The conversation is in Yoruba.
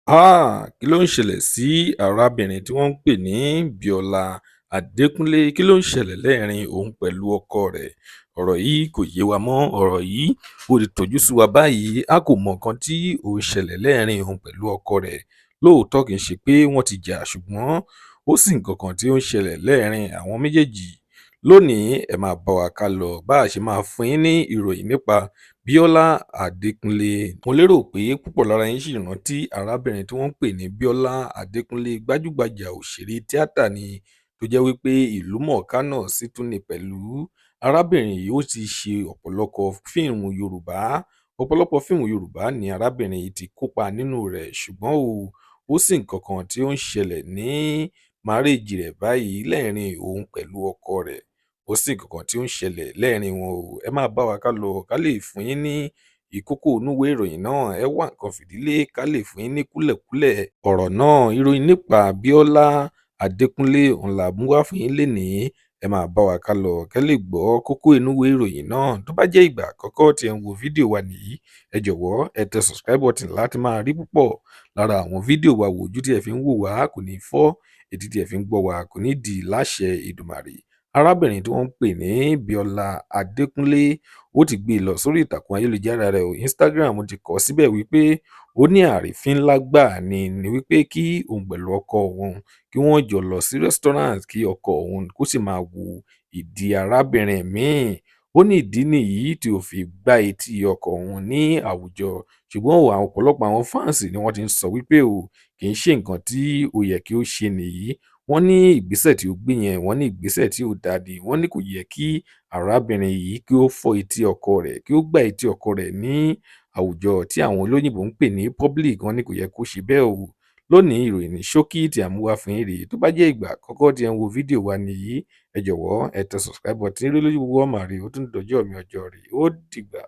Kí ló ń ṣẹlẹ̀ sí arábìnrin tí wọ́n ń pè ní Biola Adékúnlé? Kí ló ń ṣẹlẹ̀ láàrin òun pẹ̀lú ọkọ rẹ̀? Ọ̀rọ̀ yìí kò yé wa mọ́, ọ̀rọ̀ yìí kò lè tojú sú wa báyìí. A kò mọ nǹkan tí ó ń ṣẹlẹ̀ láàrin òun pẹ̀lú ọkọ rẹ̀. Lóòótọ́ kì í ṣe pé wọ́n ti jà, ṣùgbọ́n ó sì nǹkan kan tí ó ń ṣẹlẹ̀ láàrin àwọn méjèèjì. Lónìí, ẹ máa bá wa kálọ bá a ṣe máa fún yín ní ìròyìn nípa Biola Adékúnlé. Mo lérò pé púpọ̀ lára yín ṣì rántí arábìnrin tí wọ́n ń pè ní Biola Adékúnlé, gbajúgbajà òṣèré tíátà ni tó jẹ́ wípé ìlúmọ̀ọ́ká náà sì tún ní pẹ̀lú. Arábìnrin yìí ó ti ṣe ọ̀pọ̀lọpọ̀ fíìmù Yorùbá ni arábìnrin yìí ti kópa nínú rẹ̀, ṣùgbọ́n ó sì nǹkan kan tí ó ń ṣẹlẹ̀ ní márèèjì rẹ̀ báyìí láàrin òun pẹ̀lú ọkọ rẹ̀. Ó sì nǹkan kan tí ó ń ṣẹlẹ̀ láàrin wọn o. Ẹ máa bá wa kálọ ká lè fún yín ní ìkókó inú ìwé ìròyìn náà. Ẹ wá nǹkan fìdílé ká lè fún yín ní kúlẹ̀kúlẹ̀ ọ̀rọ̀ náà. Ìròyìn nípa Biola Adékúnlé òun là mú wá fún yín lénìí. Ẹ máa bá wa kálọ kẹ́ lè gbọ́ kókó inú ìwé ìròyìn náà. Tó bá jẹ́ ìgbà àkọ́kọ́ tí ẹ ń wo fídíò wa nìyí, ẹ jọ̀wọ́ ẹ tẹ subscribe button láti máa rí púpọ̀ lára àwọn fídíò wa wò. Ojú tí ẹ fi ń wò wá kò ní fọ́, etí tí ẹ fi ń gbọ́ wá kò ní di láṣẹ Èdùmàrè. Arábìnrin tí wọ́n ń pè ní Biola Adékúnlé, ó ti gbé e lọ sórí ìtàkùn ayélujára rẹ̀ Instagram, ti kọ síbẹ̀ wípé ó ní àrífín ńlá gbáà ni wípé kí òun pẹ̀lú ọkọ òun kí wọ́n jọ lọ sí restaurant, kí ọkọ òun kó sì máa wo ìdí arábìnrin míì. Ó ní ìdí nìyí tí ó fi gbá etí ọkọ òun ní àwùjọ, ṣùgbọ́n àwọn ọ̀pọ̀lọpọ̀ àwọn fans ni wọ́n ti ń sọ wípé kì í ṣe nǹkan tí ó yẹ kí ó ṣe nìyí. Wọ́n ní ìgbésẹ̀ tí ó gbé yẹn, wọ́n ní ìgbésẹ̀ tí ó dáa ni. Wọ́n ní kò yẹ kí arábìnrin yìí kí ó fọ́ etí ọkọ rẹ̀, kí ó gbá etí ọkọ rẹ̀ ní àwùjọ tí àwọn olóyìnbó ń pè ní public. Wọ́n ní kò yẹ kó ṣe bẹ́ẹ̀ o. Lónìí, ìròyìn ní ṣókí tí a mú wá fún yín rèé. Tó bá jẹ́ ìgbà àkọ́kọ́ tí ẹ ń wo fídíò wa nìyí, ẹ jọ̀wọ́ ẹ tẹ subscribe button lórí gbogbo ọmọ rẹ̀. Ó tún dọjọ́ mi ọjọ́ rẹ̀. Ó dìgbà.